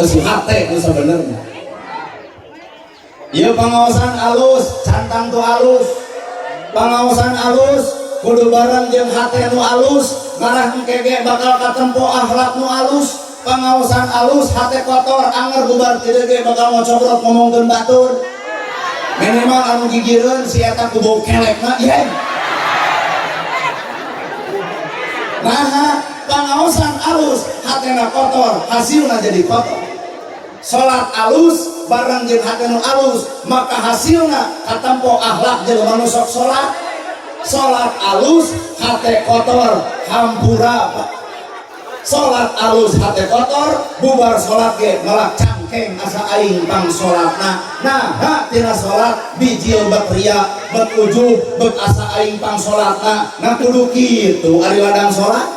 geus hate nu sabenerna. Ieu pangaosan alus, cantang tu alus. Pangaosan alus kudu bareng jeung hate nu alus, ngarah engke bakal katempo akhlak nu alus. Pangaosan alus hate kotor, anger bubar teu ge bakal ngocobrot ngomongkeun batur. Minimal anu gigireun si eta ku bau kelekna ye. Nah, pangaosan alus hatena kotor, hasilna jadi kotor. Salat alus bareng jeung hate nu alus, maka hasilna katempo akhlak jelema nu sok salat. Salat alus hate kotor, hampura. Salat alus hate kotor, bubar salat ge ngelak cangkeng asa aing pang salatna. Nah, tina salat bijil bek ria, bek ujub, bek asa aing pang salatna. Nah kudu kitu ari ladang salat.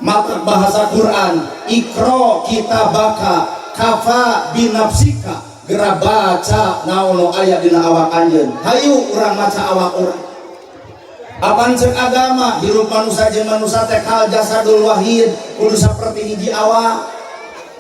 Maka bahasa Quran, ikro kitabaka kafa binafsika, geura baca naon aya dina awak anjeun. Hayu urang maca awak urang. Apaan cek agama, hirup manusia jeung manusia teh kal jasadul wahid, kudu saperti hiji awak.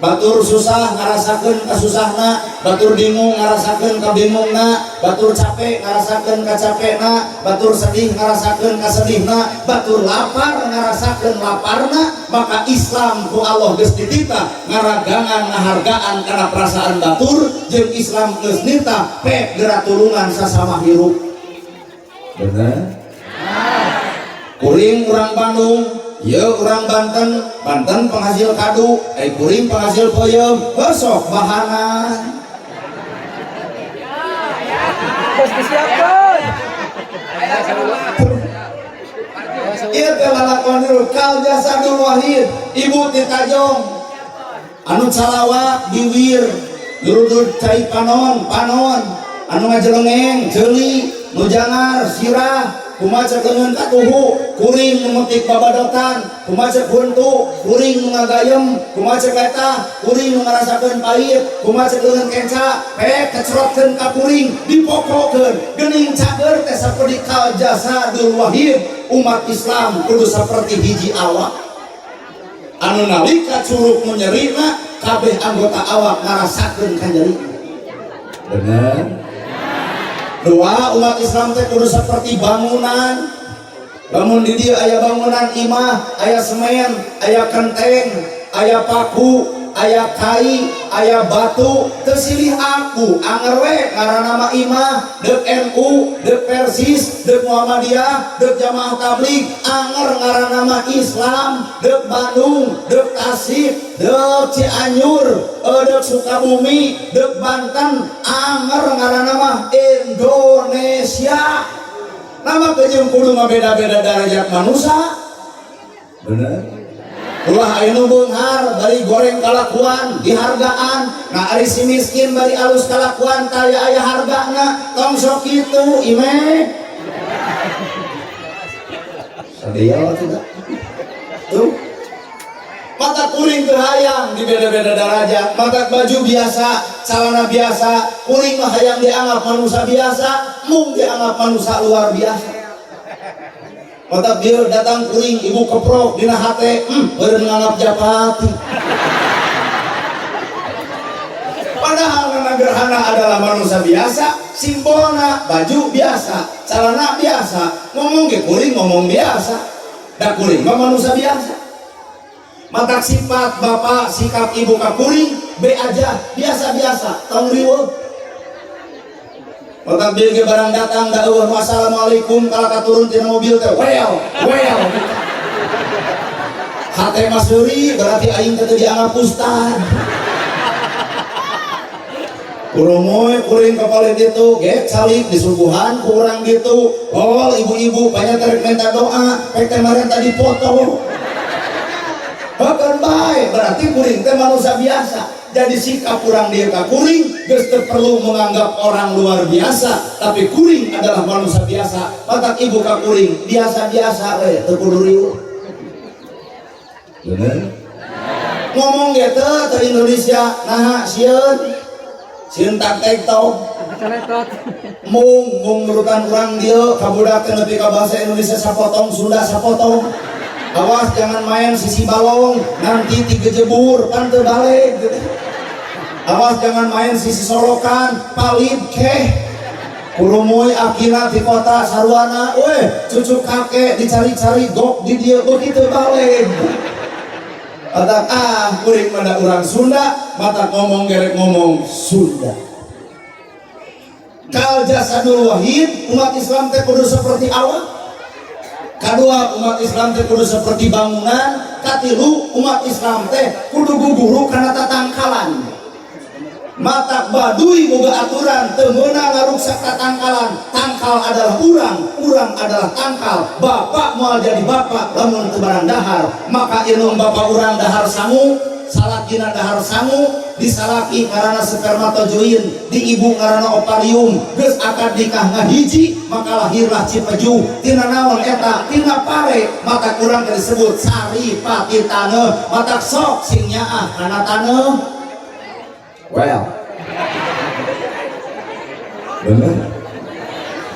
Batur susah ngarasakeun kasusahna, batur bingung ngarasakeun kabingungna, batur capek ngarasakeun kacapekna, batur sedih ngarasakeun kasedihna, batur lapar ngarasakeun laparna. Maka Islam ku Allah geus ditita ngaragangan ngahargaan kana perasaan batur, jeung Islam geus nita pep geura tulungan sasama hirup. Bener? Kuring urang Bandung, ya urang Banten, Banten penghasil kadu, kuring penghasil peuyeum, besok bahanan. Bos disiapkeun. Ieu teh lalakon kal jasadul wahid, ibu ti Tajong. Anu calawak diwir, durudud cai panon, anu ngajelengeng, ceuli, nu jangar, sirah. Kumaca keungeun katuhu, kuring memetik babadotan, kumaca huntu, kuring ngagayem, kumaca eta, kuring ngarasakeun pahit, kumaca keungeun kenca, pek kecrotkeun ka kuring, dipokokeun, geuning cager teh saperti kal jasadul wahid. Umat Islam kudu saperti hiji awak. Anu nalika curug nu nyerina, kabeh anggota awak ngarasakeun kanyeri. Bener? Dua, umat Islam teh kudu seperti bangunan. Bangun di dieu aya bangunan imah, aya semen, aya kenteng, aya paku, aya kai, aya batu. Teu silih aku, anger we ngaranna mah imah, deuk NU, deuk Persis, deuk Muhammadiyah, deuk Jamaah Tabligh, anger ngaranna mah Islam, deuk Bandung, deuk Tasik, deuk Cianjur, deuk Sukabumi, deuk Banten, anger ngaranna mah Indonesia. Nama kejeung kudu ngabeda-beda derajat manusia. Bener? Ulah anu beunghar bari goreng kalakuan dihargaan. Nah ari si miskin bari alus kalakuan taya aya hargana. Tong sok kitu ime. Sadia tidak? Tuh. Mata kuring teu hayang di beda-beda derajat. Mata baju biasa, celana biasa, kuring mah hayang dianggap manusia biasa, mung dianggap manusia luar biasa. Mata bieu datang kuring ibu keprok dina hate, beureun nganggap japati. Padahal karena gerhana adalah manusia biasa, simbolna baju biasa, celana biasa, ngomong ge kuring ngomong biasa. Da kuring mah manusia biasa. Mata sifat bapak, sikap ibu ka kuring be aja, biasa-biasa, tong riweuh. Mata bieu ge barang datang da eueuh wassalamualaikum kala katurun tina mobil teh, well. Hate mah seuri berarti aing teh dianggap ustad. Kuromoy kuring kapal ditu ge calik disuguhan ku urang gitu. Oh ibu-ibu banyak tarik minta doa, pek teh maren tadi foto. Bahkan baik berarti kuring teh manusia biasa. Jadi sikap kurang dia ka kuring geus teu perlu menganggap orang luar biasa, tapi kuring adalah manusia biasa. Matak ibu ka kuring biasa-biasa we teu kudu riuh. Bener? Ngomong ge teu Indonesia naha sieun tak tektok. Mung nurutan urang dieu kabudak teh nepi ka bahasa Indonesia sapotong, Sunda sapotong. Awas jangan main sisi balong, nanti tiga jebur kan terbalik gitu. Awas jangan main sisi solokan, palit keh. Kurumuy akhirnya di kota sarwana, cucu kakek dicari-cari gok di dia begitu balik. Kata kuring pada orang Sunda, mata ngomong gerek ngomong Sunda. Kal jasadul wahid, umat Islam teh kudu seperti awak. Kedua, umat Islam teh kudu seperti bangunan. Katilu, umat Islam teh kudu guguru karena tatangkalan. Mata Baduy boga aturan temeuna ngaruksak tatangkalan. Tangkal adalah urang adalah tangkal. Bapak moal jadi bapak lamun teu barang dahar, maka ilmu bapak urang dahar sangu, salakina dahar sangu, disalaki karena spermatozoid, di ibu karena ovarium, geus akad nikah ngahiji, maka lahirlah cipeju. Tina naon eta? Tina pare, mata urang disebut sari pati taneuh, mata sok sing nyaah kana taneuh. Well, bener.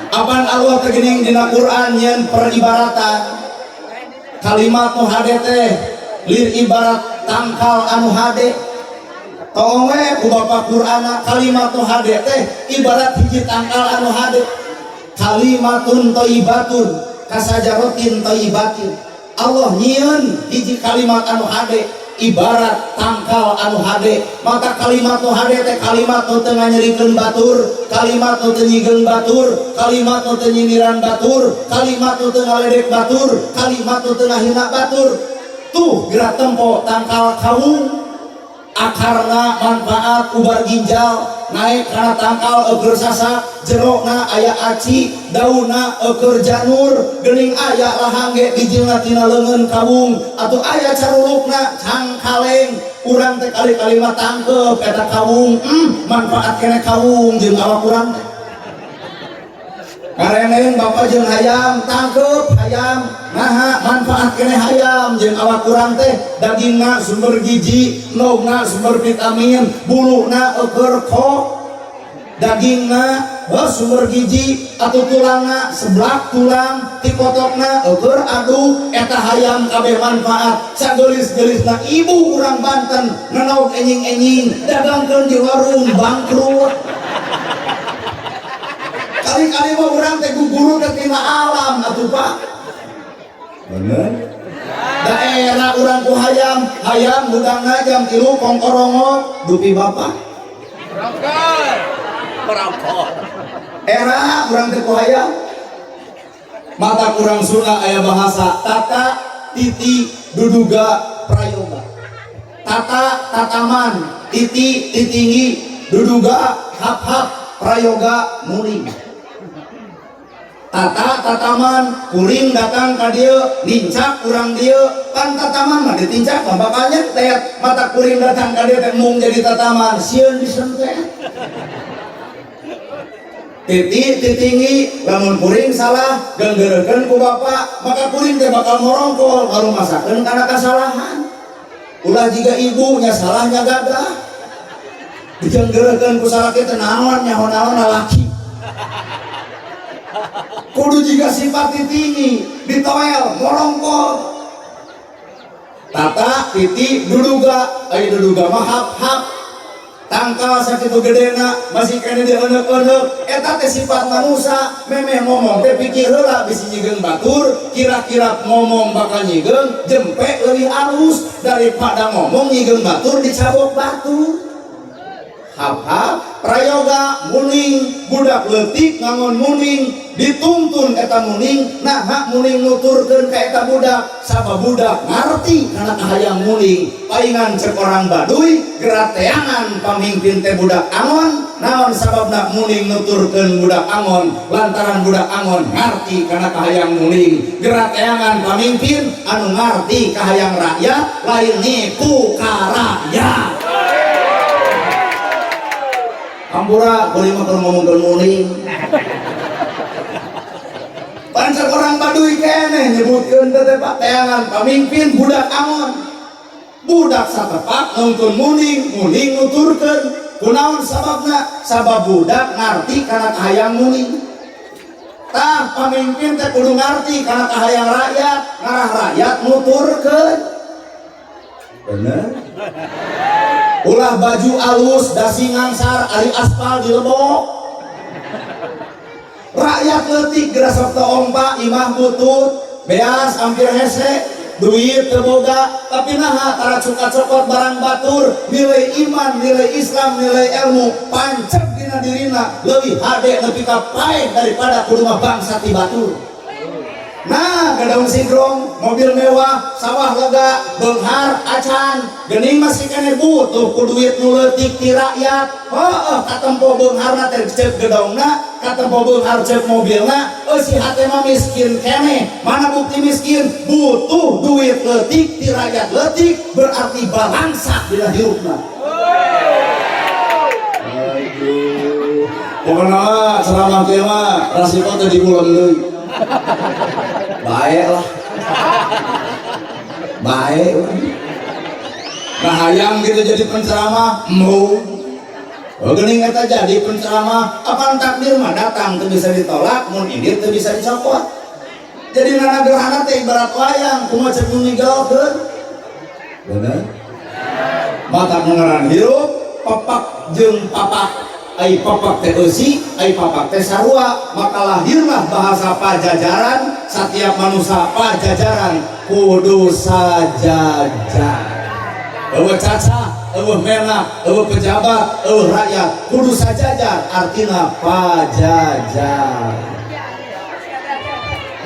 Apaan Allah tegening dina Quran yang peribaratan kalimat nu hade teh lir ibarat tangkal anu hade. Tong we ku bapak Qur'ana kalimat nu hade teh ibarat hiji tangkal anu hade. Kalimatun thayyibatun kasajaratin thayyibatin. Allah nyieun hiji kalimat anu hade ibarat tangkal anu hade. Maka kalimat nu hade teh kalimat nu teu nganyerikeun batur, kalimat nu teu nyiegeun batur, kalimat nu teu nyindiran batur, kalimat nu teu ngaledek batur, kalimat nu teu ngahina batur. Tuh gerak tempo tangkal kaung, akarna manfaat ubar ginjal, naik karena tangkal eger sasak, jerokna aya aci, daunna eger janur, geuning aya lahangge dijengna tina leungeun kaung, atuh aya carulukna cangkaleng. Urang teh kali-kali mah tangkep eta kaung, manfaat kene kaung jeung awak urang teh. Kareneng bapak jeung hayam tangkep hayam, naha manfaat kene hayam jeung awak urang teh. Dagingna sumber gizi, nogna sumber vitamin, buluna eger kok. Dagingna sumber gizi, atau tulangna seblak tulang, tikotokna eger adu, eta hayam kabeh manfaat. Sagelis-gelisna ibu urang Banten nenauk enying-enying, dagangkeun di warung bangkrut. Kali-kali mah urang teh guguru teh tina alam atuh Pak. Bener? Daerah urang ku hayam budangna jam 3 kongkorongok dupi bapak. Merangkol. Era urang teh ku hayam. Mata urang Sunda aya bahasa tata titi duduga prayoga. Tata tataman, titi titinggi, duduga hap-hap, prayoga muling. Tata tataman kuring datang ka dieu nincak urang dieu kan tataman mah ditincak mah bakal nyentet. Mata kuring datang ka dieu teh mung jadi tataman sieun disentet. Titi titinggi lamun kuring salah geunggeurekeun ku bapak, maka kuring teh bakal morongkol ngarumasakeun kana kasalahan. Ulah jiga ibunya salahnya gagah digeunggeurekeun ku salaki teh naon nyaho-naon lalaki. Kudu juga sifat tinggi ditoel morongkol. Tata titi duduga duduga mah hap-hap tangkal sakitu gedena masih kene dieuneuk-euneuk. Eta teh sifat manusia. Memeh ngomong teh pikir heula bisi nyigeung batur, kira-kira ngomong bakal nyigeung jempek leuwih alus daripada ngomong nyigeung batur dicabok batur. Hap-hap prayoga muning, budak leutik ngangon muning, dituntun eta muning, nah hak muning nuturkeun ka eta budak, sabab budak ngarti kana kahayang muning. Paingan cek orang Baduy gerateangan pamimpin teh budak angon, naon sababna muning nuturkeun budak angon, lantaran budak angon ngarti kana kahayang muning. Gerateangan pamimpin anu ngarti kahayang rakyat lain nipu ka rakyat. Ampura, boleh makan ngomong muning. Pancak orang Baduy kene nyebutkeun teh Pak teangan pamimpin budak angon. Budak satepak nongton muning, muning nuturkeun. Kunaon sababna? Sabab budak ngarti kana kahayang muning. Tah pamimpin teh kudu ngarti karena kahayang rakyat, ngarah rakyat nuturkeun. Bener. Ulah baju alus dasi ngangsar ari aspal dilebok. Rakyat leutik geura sok teu ompa imah butut, beas hampir hese, duit teu boga, tapi naha tara cukot-cokot barang batur, nilai iman, nilai Islam, nilai ilmu pancep dina dirina leuwih hade nepi ka paeh daripada kudu mah bangsa ti batur. Nah, gadaung sindrom, mobil mewah, sawah lega, beunghar, acan, geuning masih kene butuh ku duit nu leutik ti rakyat. Heueuh, katempo beungharna teh ceuk gadaungna, katempo beunghar ceuk mobilna, eusi hate mah miskin kene. Mana bukti miskin? Butuh duit leutik ti rakyat leutik, berarti balangsa dina hirupna. Aduh. Pokona selama teh mah rasiko teh diulang deui. Baik lah, baik. Nah hayang gitu jadi penceramah, mau. Geuning eta jadi penceramah, apaan takdir mah datang teu bisa ditolak, mun ini teu bisa dicopot. Jadi nana gerhana teh ibarat wayang, kumaha ceuk nu ninggalkeun. Bener? Mata ngaran hirup, pepak jeung papak. Ai papak teh eusi, ai papak teh sarua, maka lahirlah bahasa Pajajaran. Setiap manusia Pajajaran kudu sajajar. Eueuh caca, eueuh mena, eueuh pejabat, eueuh rakyat kudu sajajar, artina pajajar.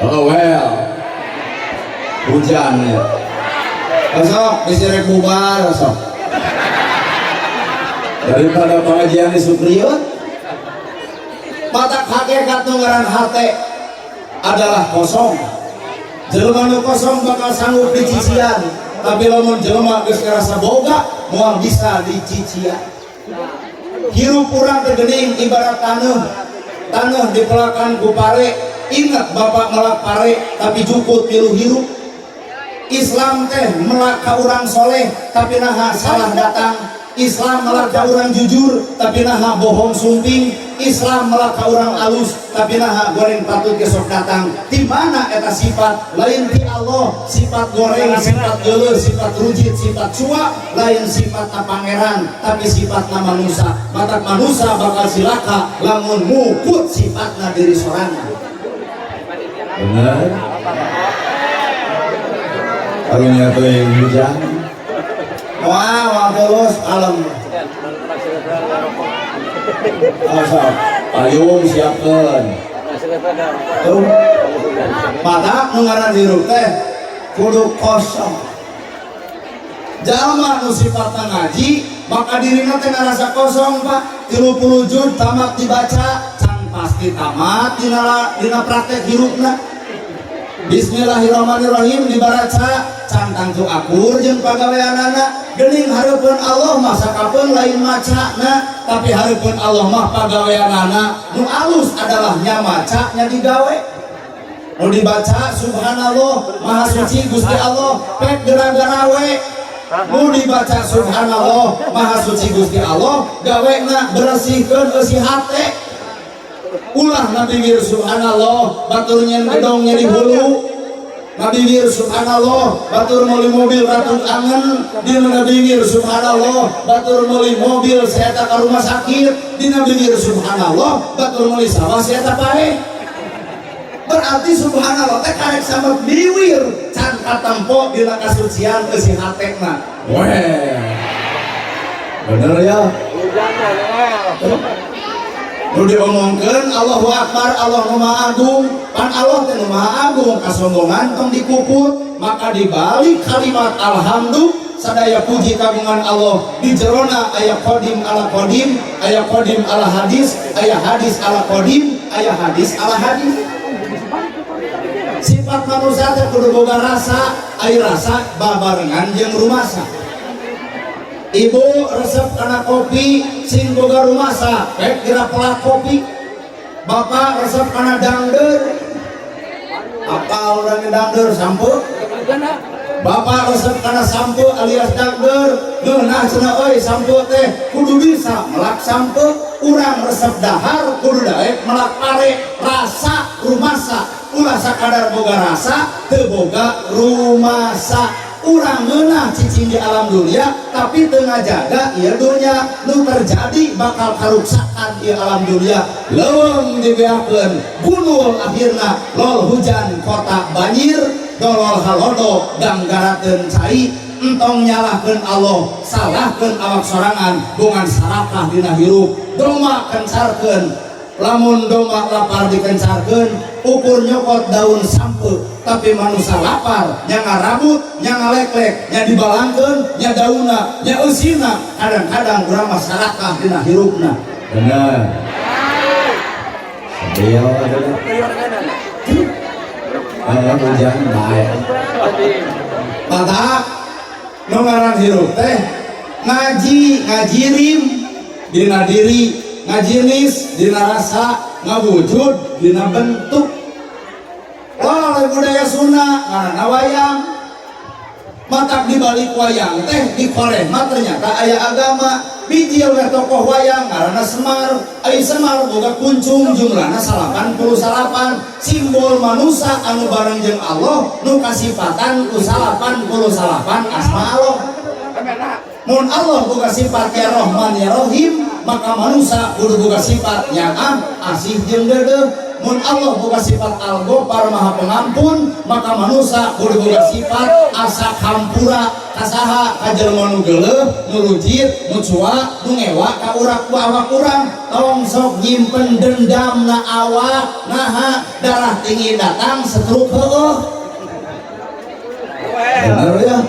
Oh well, hujan ya. Besok bisa rek bubar besok. Daripada pengajian di Supriot, mata hakikat ngaran hate adalah kosong. Jelema nu kosong bakal sanggup dicician, tapi lamun jelema geus ngarasa boga moal bisa dicician. Hirup urang teh geuning ibarat taneuh dipelakan ku pare. Ingat bapak melak pare tapi jukut pilu hirup. Islam teh melak ka urang soleh tapi naha salah datang. Islam melaka orang jujur tapi naha bohong sumping. Islam melaka orang alus tapi naha goreng patut kesok datang. Di mana eta sifat lain ti Allah, sifat goreng, sifat geuleuh, sifat rujit, sifat cuak, lain sifat pangeran tapi sifatna manusia. Mata manusia bakal silaka lamun mukut sifatna diri sorangan. Benar? Karunya teh yang hujan. Wah, terus alam. Asal, payung siapkan. Tuh, mata mengaran hirup teh kudu kosong. Jalma nu sifatna ngaji, maka dirina teh ngarasa kosong Pak. 30 juz tamat dibaca, can pasti tamat dina praktek hirupna. Bismillahirrahmanirrahim dibaca can tangtu akur jeung pagaweanana. Geuning hareupeun Allah mah sakapeung lain macana, tapi hareupeun Allah mah pagaweanana nu alus adalah nya maca nya digawe. Nu dibaca subhanallah maha suci Gusti Allah pek gara-gara we. Nu dibaca subhanallah maha suci Gusti Allah gawena bersihkeun eusi hate. Ulah Nabi wir subhanallah batur nyen gedongnya di hulu. Nabi wir subhanallah batur meuli mobil ratut angen. Di Nabi wir subhanallah batur meuli mobil saeta ka rumah sakit. Di Nabi wir subhanallah batur meuli sawah saeta pae. Berarti subhanallah teh karek sama biwir can katempo dina kasucian eusi hatena. Weh. Bener ya? Nu diomongkeun Allahu Akbar, Allah nu Maha Agung. Pan Allah teh nu Maha Agung, kasombongan tong dikuput. Maka dibalik kalimat alhamdulillah sadaya puji kagungan Allah di jerona aya qadim ala qadim, aya qadim ala hadis, aya hadis ala qadim, aya hadis ala hadis. Sifat manusia teh kudu boga rasa, aya rasa babarengan jeung rumasa. Ibu resep karena kopi sing boga rumasa pek gerak pelak kopi. Bapak resep karena dangder apa orang dangder sampo. Bapak resep karena sampo alias dangder. Nah cenah euy sampo teh kudu bisa melak sampo. urang resep dahar kudu daek melak pare rasa rumasa ulah sakadar boga rasa teu boga rumasa urang ngeunah cicing di alam dunia tapi tengah jaga ieu dunia nu terjadi bakal karuksakan di alam dunia leuweung dibeakeun bunul akhirna lol hujan kota banjir dolol halodo ganggarakeun cai entong nyalahkeun Allah salahkeun awak sorangan bungan sarakah dina hirup doma kencarkeun lamun doma lapar dikencarkeun ukur nyokot daun sampe tapi manusia lapar nya ngarabut nya ngaleklek nya dibalangkeun nya dauna nya eusina kadang-kadang urang masyarakat dina hirupna bener beliau adalah hujan bae mata nu ngaran hirup teh ngajirim dina diri ngajinis dina rasa ngawujud dina bentuk oleh budaya Sunda karena wayang matak dibalik wayang teh di Korea ternyata aya agama biji oleh tokoh wayang karena Semar aya Semar boga kuncung jumlahna 88 simbol manusia anu bareng jeung Allah nu kasifatan ku 88 asma Allah mun Allah boga sifat ya Rahman ya Rahim maka manusia kudu boga sifat yang asih jeung deudeuh mun Allah boga sifat Al-Ghafar Maha Pengampun maka manusia kudu boga sifat asa hampura kasaha ka jelema nu geuleuh nu rujit nu cua nu ngewa ka urak ku awak urang tong sok nyimpen dendamna awak naha darah tinggi datang setruk heueuh bener ya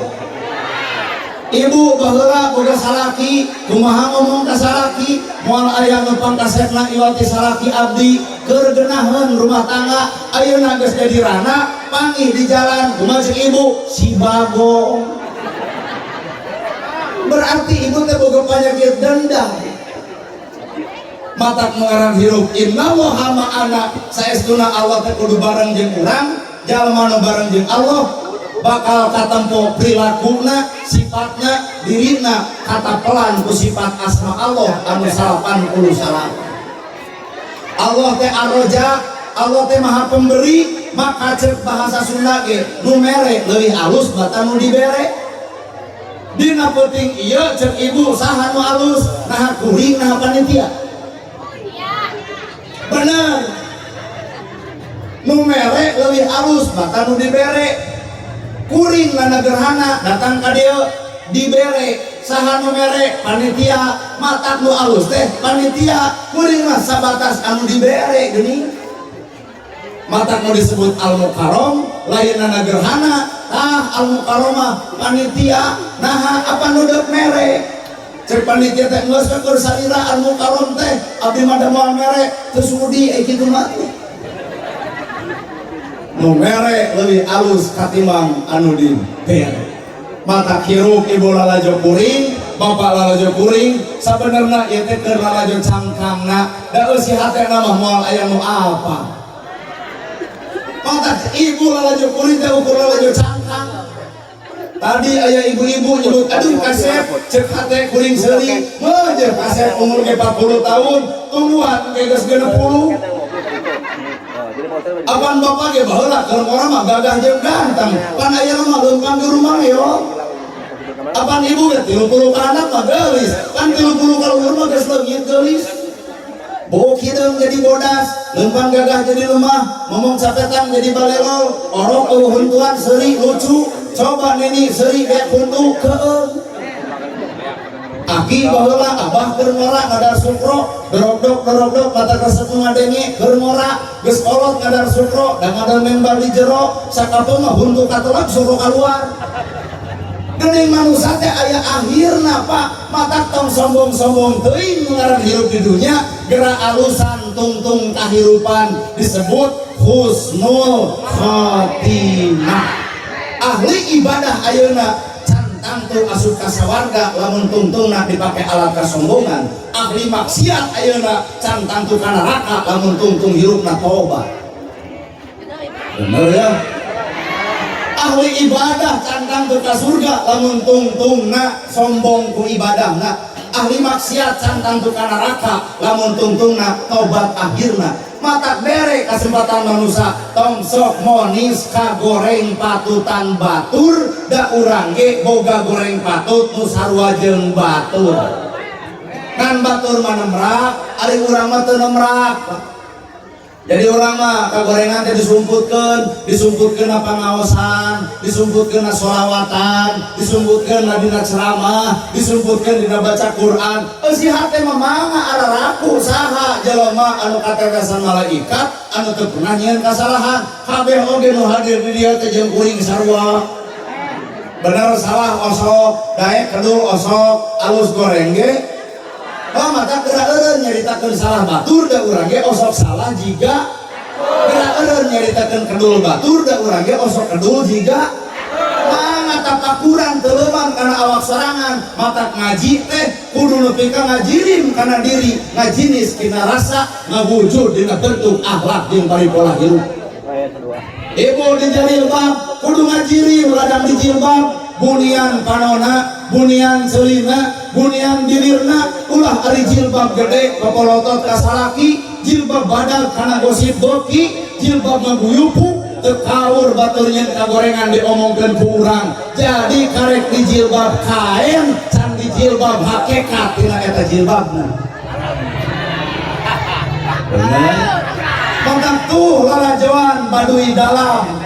ibu baheula boga salaki kumaha ngomong ka salaki moal aya nu pangkasepna iwati salaki abdi keur geunaheun rumah tangga ayeuna geus jadi rana pangih di jalan kumaha cek ibu si bagong berarti ibu teh boga panyakit dendam matak mengarang hirup inna wa anak saestuna Allah teh kudu bareng jeung urang jalma nu bareng jeung Allah bakal katempo perilakunna sifatnya dirina kata pelan ku sifat asma Allah anu 89 Allah teh Ar-Raja Allah teh Maha Pemberi maka cek bahasa Sunda ge nu mere leuwih alus bata nu dibere dina peuting ieu cek ibu saha nu alus nah kuring nah panitia bener nu mere leuwih alus bata nu dibere kuring lana gerhana datang ka dieu dibere saha nu mere panitia matak nu alus teh panitia kuring mah sabatas anu dibere geuning matak nu disebut al-mukarram lain lana gerhana al-mukarramah panitia naha apa nu deuk mere cek panitia teh geus keur salira al-mukarram teh abdi mah da moal mere teu sudi kitu mah nu mere leuwih alus katimbang anu di bere mata hirup ibu lalajo kuring bapak lalajo kuring sabenerna ieu teh keur lalajo cangkangna da eusi hatena mah moal aya nu apa mata ibu lalajo kuring teh ukur lalajo cangkang tadi aya ibu-ibu nyebut aduh kasep cek hate kuring seuli meuh jeung kasep umur 40 tahun tumbuhan geus 60 apan bapak ge baheula keur urang mah gagah jeung ganteng pan aya mah leumpang di rumah yo apan ibu ge 30 ka anak mah geulis pan 30 ka luhur mah geus leungit geulis bok hideung jadi bodas leumpang gagah jadi lemah momong capetan jadi balelol orok eueuh huntuan seuri lucu coba nini seuri ge huntu keung aki baheula abah keur ngora ngadar sukro dorok-dok mata resep ngadenge keur ngora geus kolot ngadar sukro da ngadar membar di jero sakapeung mah huntu katelak suruh keluar geuning manusia teh aya akhirna Pak mata tong sombong-sombong teuing ngaran hirup di dunia geura alusan tungtung kahirupan disebut husnul khotimah ahli ibadah ayeuna tangtu asup ka sawarga lamun tungtungna dipake alat kasombongan ahli maksiat ayeuna can tangtu ka neraka lamun tungtung hirupna tobat bener ya ahli ibadah can tangtu ka surga lamun tungtungna sombong ku ibadahna ahli maksiat cantang tukang neraka lamun tungtungna tobat akhirna matak bere kesempatan manusia tong sok monis kagoreng patutan batur da urang ge boga goreng patut nu sarua jeung batur kan batur mah nemrak ari urang mah teu nemrak. Jadi orang mah kagorengan teh disumputkeun pangaosan, disumputkeun sholawatan, disumputkeun dina ceramah, disumputkeun dina baca Quran. Si hate mah mangga araraku saha jelema anu katetesan malaikat anu teu pernah nyieun kasalahan. Kabeh oge nu hadir di dieu teh jeung kuring sarua. Bener salah osok, daek kedul osok, alus goreng ge. Oh maka kira-kira nyaritakan salah batur da urang ge osok salah jiga kira-kira nyaritakan kedul batur da urang ge osok kedul jiga mangga tapakuran teuleman kana awak sorangan mata ngaji teh kudu nepi ka ngajirim kana diri ngajinis kina rasa ngawujud dina bentuk akhlak jeung paripola hirup. Ibu di jilbab kudu ngajirim ladang di jilbab bunian panona bunian selina bunian dilirna ulah ari jilbab gede papolotot kasalaki jilbab badal kana gosip boki jilbab maguyupuk teu kaur baturnya kagorengan diomongkeun ku urang jadi karek di jilbab kain can di jilbab hakikat tina eta jilbabna bener mangka tuh lalajoan baduy dalam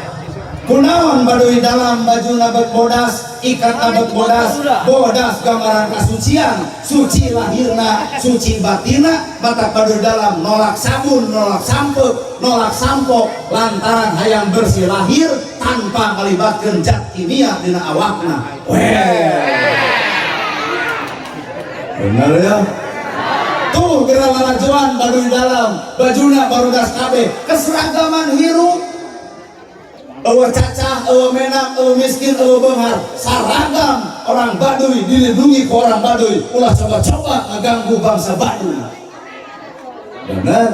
kunaon baduy dalam bajuna beuk bodas ikatna beuk bodas bodas gambaran kasucian suci lahirna suci batina mata baduy dalam nolak sabun nolak sampeuk nolak sampo lantaran hayang bersih lahir tanpa melibatkeun zat kimia dina awakna bener ya tuh geura lalajoan baduy dalam bajuna barudas kabeh keseragaman hirup eueuh cacah, eueuh menang, eueuh miskin, eueuh beunghar, saragam orang Baduy dilindungi ku orang Baduy. Ulah coba-coba ngaganggu bangsa Baduy. Bener?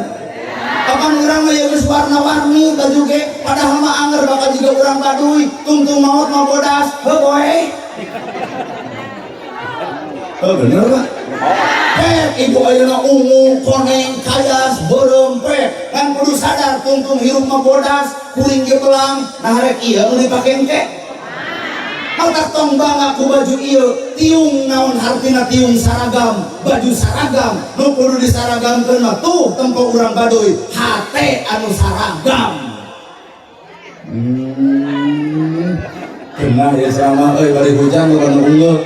Kapan urang mah geus warna-warni baju ge, padahal mah anger bakal juga urang Baduy. Tungtung maot mah bodas, heuh boy. Oh bener Pak? Pek ibu ayeuna ungu, koneng, kayas, beureum pek. Kan kudu sadar tungtung hirup mah bodas, kuring ge belang, nah rek ieu nu dipakeun ke. Mata tong bangga ku baju ieu, tiung naon hartina tiung saragam, baju saragam, nu kudu disaragamkeun mah tuh tempo urang Baduy, hate anu saragam. Kenah ya sama euy bari hujan bukan unggul.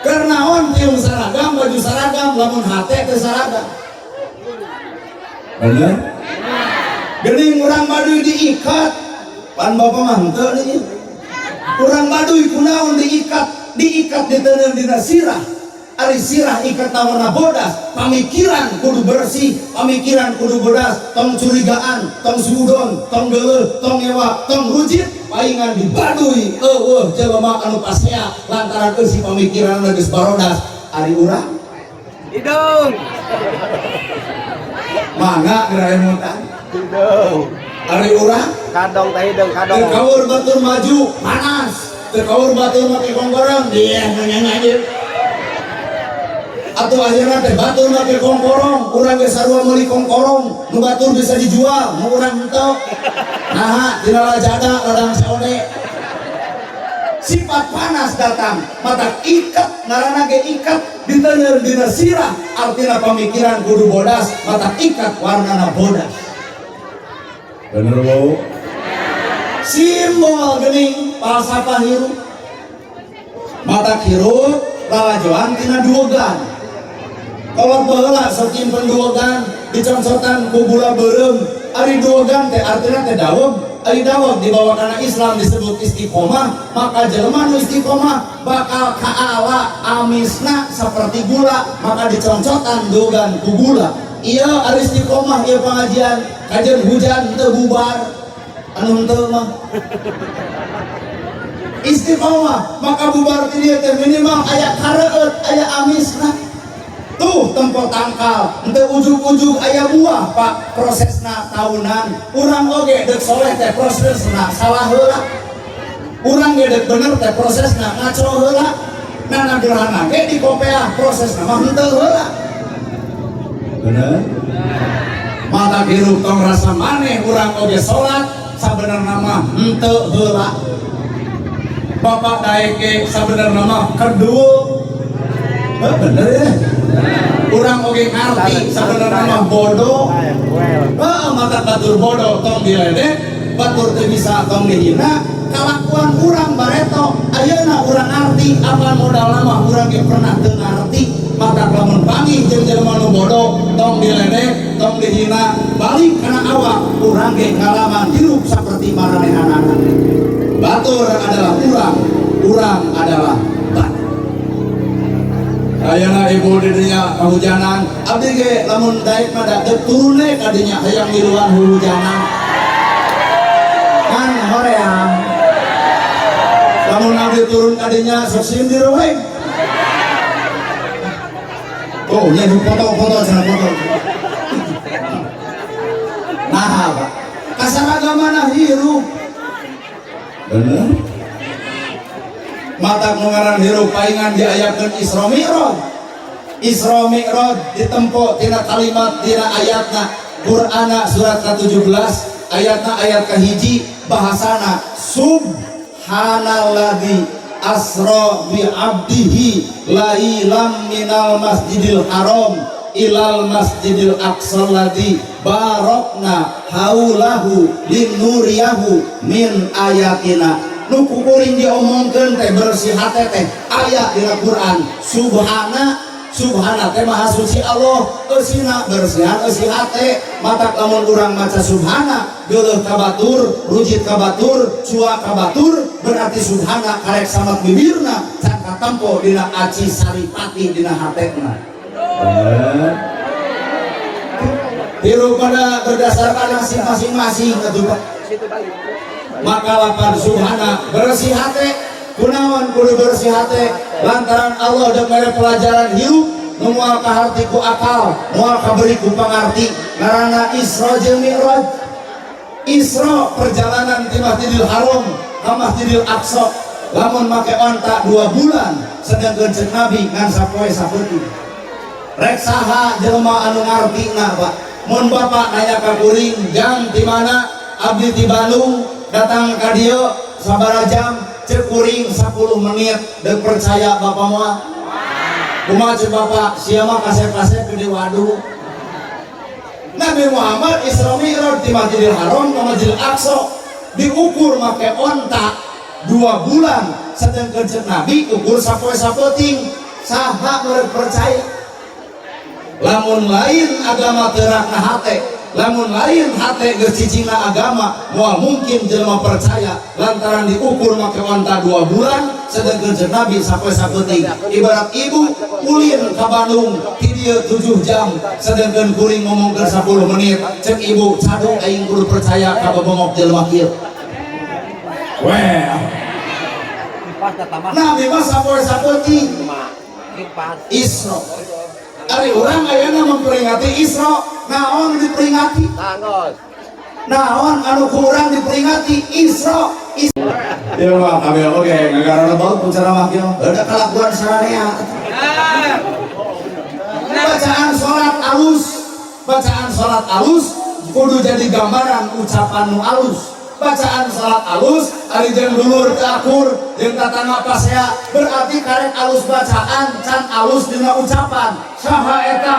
Karena on tiung saragam, baju saragam, lamun hate teu saragam. Bener? Geuning urang Baduy diikat, pan bapak mah henteu deui. Urang Baduy kunaon diikat diteuneur dina sirah. Ari sirah ikat nawarna bodas, pamikiran kudu bersih, pamikiran kudu bodas, tong curigaan, tong sudon, tong deuleuh, tong ewa, tong rujit, paingan di Baduy eueuh jelema anu pasea lantaran eusi pamikiran geus barodas. Ari urang hidung mangga geuraemutan hidung ari urang kadong teh hidung kadong teu kaur batur maju panas teu kaur batur make kongkorong dieh nanya atuh akhirna teh batur make kongkorong urang ge sarua meuli kongkorong nu batur bisa dijual nu urang henteu naha dina lajada ladang saode sifat panas datang mata ikat ngaranna ge ikat diteuneur dina sirah artina pamikiran kudu bodas mata ikat warnana bodas bener bau simbol geuning falsafah hirup mata hirup lalajoan tina duogan kalau baheula sok nyimpen duogan dicongsotan ku gula beureum ari duogan teh artina teh daweg ari daweg dibawa kana Islam disebut istiqomah maka jelema nu istiqomah bakal kaala amisna seperti gula maka dicongcotan duogan ku gula ieu ari istiqomah ieu pengajian kajian hujan teu bubar anu henteu mah istiqomah maka bubar ti dieu teh minimal aya kareueut aya amisna tuh tempo tangkal ente ujug-ujug aya buah Pak prosesna tahunan urang oge deuk soleh teh prosesna salah heula urang ge deuk bener teh prosesna ngaco heula nana gerhana ge di kopeah proses nama henteu heula bener mata hirup tong rasa maneh urang oge salat sabenerna mah henteu heula bapak daek ge sabenerna mah kedul bener ya urang oge ngarti sabenerna mah bodoh mata batur bodoh tong diledek batur teu bisa tong dihina kalakuan urang bareto ayeuna urang arti apa modal lama urang ge pernah teu ngarti mata lamun panggih jeung jelema nu bodoh tong diledek tong dihina balik kana awak urang ge ngalaman hirup saperti maranehanana batur adalah urang adalah batur ayeuna ibu di dinya kahujanan abdi ge lamun daek mah da turun we ka dinya hayang miluan hujanan kan hoream lamun abdi turun ka dinya sok sindir we oh nya foto cenah foto nah Pak kasaragamana hirup bener mata ngaran hirup paingan diayatkeun Isra Mi'raj ditempo tina kalimat tina ayatna Qur'ana surat ke-17 ayatna ayat kahiji bahasana subhanalladzi asra bi abdihi lailam minal masjidil haram ilal masjidil aqsal ladzi barakna haulahu linuriyahu min ayatina nu kukuring diomongkeun teh bersih hate teh aya dina Quran subhana teh maha suci Allah eusina bersihan eusi hate matak lamun urang maca subhana geuleuh ka batur rujit ka batur cua ka batur berarti subhana karek samat bibirna can katampo dina aci saripati dina hatena hirup pada berdasarkan nasib masing-masing atuh maka lapan subhana bersih hate kunaon kudu bersih hati lantaran Allah udah mere pelajaran hidup moal kahartiku akal moal kaberiku pangarti karena Isra jeung Mi'raj Isra perjalanan di Masjidil Haram ke Masjidil Aqsa lamun make onta 2 bulan sedangkan cek Nabi ngan sapoe sapeutih rek saha jelema anu ngartina Pak mun bapak nanya ka kuring jam di mana abdi di Bandung datang ka dieu sabaraha jam cek kuring 10 menit dan percaya bapak moal kumaha cek bapak siapa kasep-kasep gede waduh Nabi Muhammad Isra Mi'raj di Masjidil Haram ke Masjidil Aqsa diukur make onta 2 bulan sedangkan cek Nabi ukur sapoe-sapoting saha mereka percaya lamun lain agama terakna hate lamun lain hate gercicingna agama moal mungkin jelema percaya lantaran diukur make onta 2 bulan sedangkan cek Nabi sapoe-sapoting ibarat ibu ulin ka Bandung ti dieu 7 jam sedangkan kuring ngomong ke 10 menit cek ibu cadu aing kudu percaya ka bobongok jelema kieu weh Nabi mah sapoe-sapoting Isra ari urang ayeuna memperingati Isra naon diperingati naon anu kurang diperingati Isra ya mah kami oke ngagara baut pucara mah kieu ada kalakuan saranea bacaan salat alus kudu jadi gambaran ucapan nu alus bacaan salat alus ari jeung dulur teu akur jeung tatangga pasea berarti karek alus bacaan can alus dina ucapan saha eta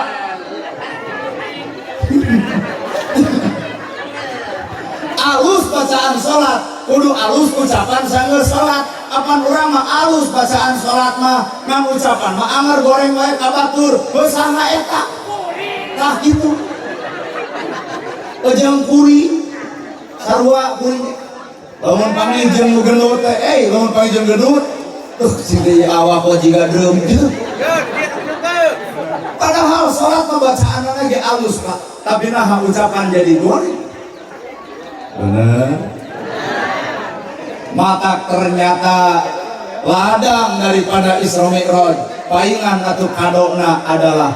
alus bacaan salat kudu alus ucapan sanggeus salat apan urang mah alus bacaan salat mah ngan ucapan mah anger goreng wae ka batur geus saha eta tah kitu jeung kuring sarua kuring lamun panggil jeung nu genut teh lamun panggil jeung genut si deui awak kok jiga dreum kieu padahal salat pembacaanna ge alus Pak tapi nah ucapan jadi goreng bener maka ternyata ladang daripada Isra Mi'raj paingan atau kadona adalah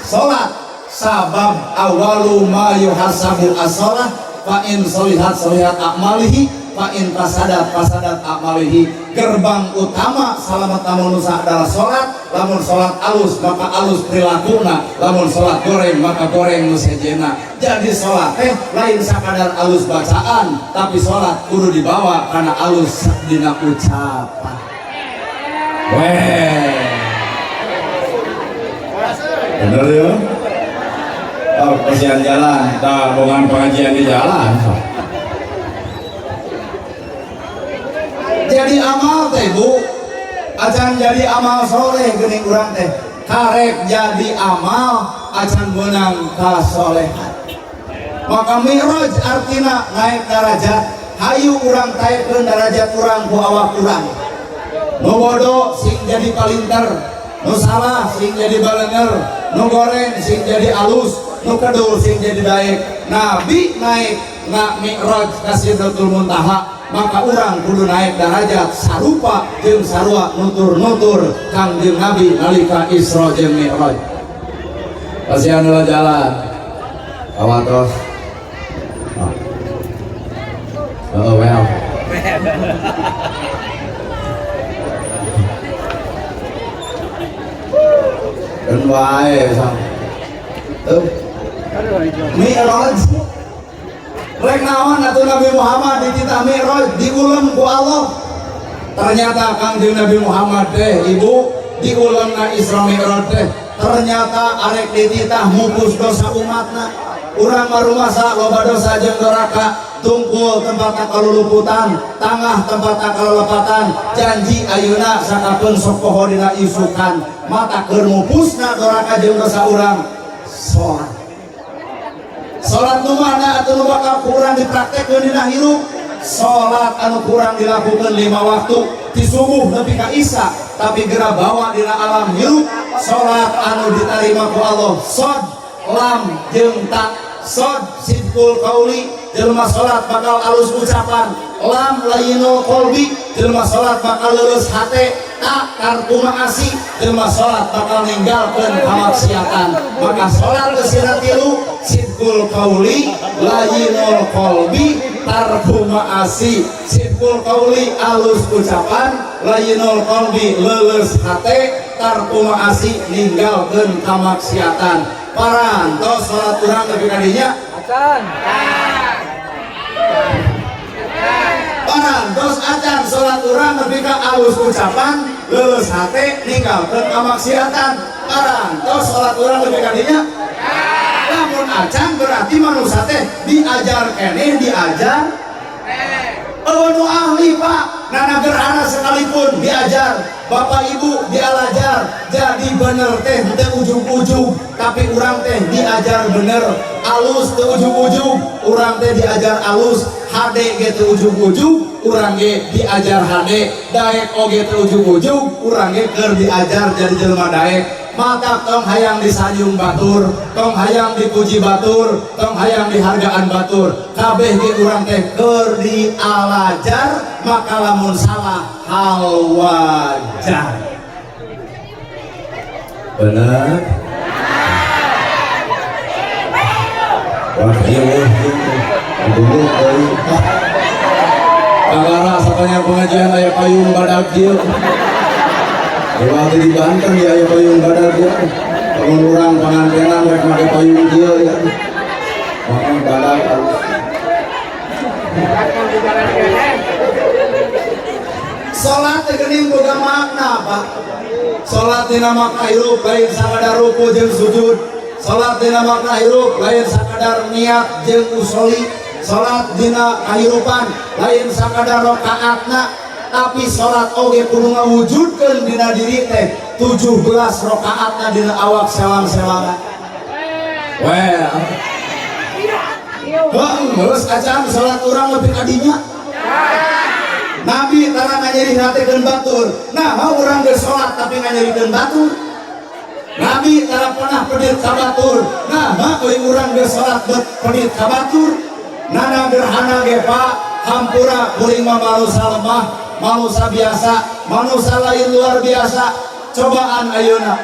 salat sabab awalu ma yuhasabu as-shalah fa in solihat solihat a'malihi fa in fasadat amalihi. Gerbang utama salamet manusia adalah salat. Lamun salat alus maka alus prilakuna, lamun salat goreng maka goreng musejena. Jadi salat lain sakadar alus bacaan, tapi salat kudu dibawa karena alus dina ucapan. Bener ya? Oh, pengajian jalan, bukan pengajian di jalan. Jadi amal teh bu, acan jadi amal soleh geuning urang teh. Karek jadi amal, acan menang kasolehan. Maka mi'raj artina naik derajat. Hayu urang taekeun derajat urang ku awak urang. Nu bodoh sing jadi palinter, nu salah sing jadi balenger, nu goreng sing jadi alus, nu kedul sing jadi daek. Nabi naik na mi'raj ka Sidratul Muntaha, maka urang kudu naik derajat sarupa jeung sarua nutur-nutur Kangjeng Nabi nalika Isra jeung Mi'raj. Kasihan ulah jalan. Awatos. Oh well. Dan wae sang. Mi'raj. Rek naon atuh Nabi Muhammad dititah Mi'raj diulem ku Allah. Ternyata Kangjeng Nabi Muhammad teh ibu diulemna Isra Mi'raj teh ternyata arek dititah mupus dosa umatna. Urang marumasa loba dosa jeung neraka, tungkul tempatna kaluluputan, tangah tempatna kalelepatan, janji ayeuna sakapeun sok poho dina isukan, mata keur mupusna neraka jeung dosa urang. Salat. Salat nu mana atuh nu bakal kurang dipraktekkeun dina hirup? Salat anu kurang dilakukeun 5 waktu ti subuh nepi ka isya, tapi geura bawa dina alam hirup. Salat anu ditarima ku Allah sod lam jeung ta. Sod sidqul qauli, jelema salat bakal alus ucapan. Lam layinul qalbi, jelema salat bakal leureus hate. Ta kartu maasi, jelema salat bakal ninggalkeun kamaksiatan. Maka salat geus tilu, sidqul qauli, layinul qalbi, tarku maasi. Sidqul qauli alus ucapan, layinul qalbi leuleus hate, tarku maasi ninggalkeun kamaksiatan. Parantos salat urang nepi ka dinya acan. Parantos acan salat urang nepi ka alus ucapan, leuleus hate, ninggalkeun kamaksiatan. Parantos salat urang nepi ka dinya. Lamun acan berarti manusia teh diajar keneh diajar. Nu ahli pak, nana gerhana sekalipun diajar, bapak ibu dialajar, jadi bener teh teu ujug-ujug, tapi urang teh diajar bener, alus teu ujug-ujug, urang teh diajar alus, hade ge teu ujug-ujug, urang ge diajar hade, daek oge teu ujug-ujug, urang ge keur diajar jadi jelema daek. Maka tong hayang disanjung batur, tong hayang dipuji batur, tong hayang dihargaan batur. Kabeh ge urang teh keur dialajar, maka lamun salah hal wajar. Benar? Wah, iya dulu kagara sakanya pengajian aya payung badak kieu. Waktu di Banten ya aya payung badak dia. Lamun urang pangantenan rek make payung kieu ya. Maka badak salat teh geuning boga makna Pak. Salat dina makna hirup lain sakadar ruku jeung sujud. Salat dina makna hirup lain sakadar niat jeung usoli. Salat dina kahirupan lain sakadar rakaatna, tapi salat oge kudu ngawujudkeun dina diri teh 17 rakaatna dina awak selang-selangan. Well. Geus acan salat urang lebih kadinya. Nabi tara nganyeri hatekeun batur. Nah, urang geus salat tapi nganyerikeun batur. Nabi tara pernah pedit ka batur. Nah, euy urang geus salat pedit ka batur. Nana gerhana ge Pak, hampura kuring mah manusia lemah, manusia biasa, manusia lain luar biasa. Cobaan ayeuna.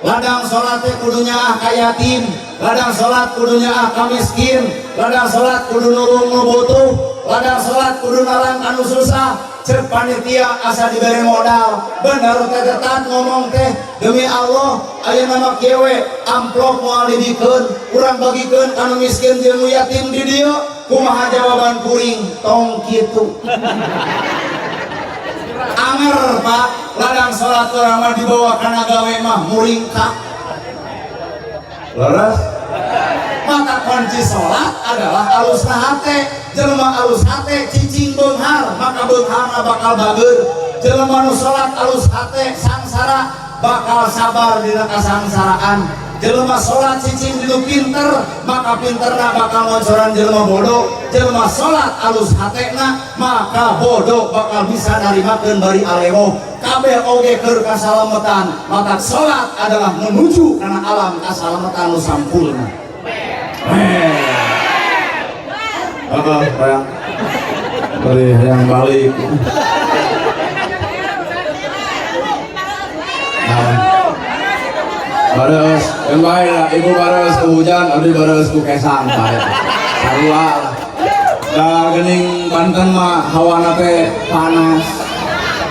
Ladang salat teh kudunya ka yatim, ladang salat kudunya ka miskin, ladang salat kudu nulung nu butuh, ladang salat kudu narang anu susah cek panitia asa diberi modal bener tetetan ngomong teh demi Allah aya nama kewe amplop moal didikeun urang bagikeun anu miskin jeung yatim di dieu kumaha jawaban kuring tong kitu anger Pak ladang salat urang mah dibawa kana gawe mah muringkak leres mata kunci salat adalah alusna hate jelema alus hate cicing beunghar maka beungharna bakal bageur jelema nu salat alus hate sangsara bakal sabar dina kasangsaraan jelema salat cicing dinu pinter maka pinterna bakal ngoncoran jelema bodoh jelema salat alus hatena maka bodoh bakal bisa narimakeun bari alewo kabeh oge keur kasalametan maka salat adalah menuju kana alam kasalametan nu sampurna Bayang dari yang balik bares yang baik lah ibu bares ke hujan abdi bares ku kesang baik sarua da gening Banten mah hawana teh panas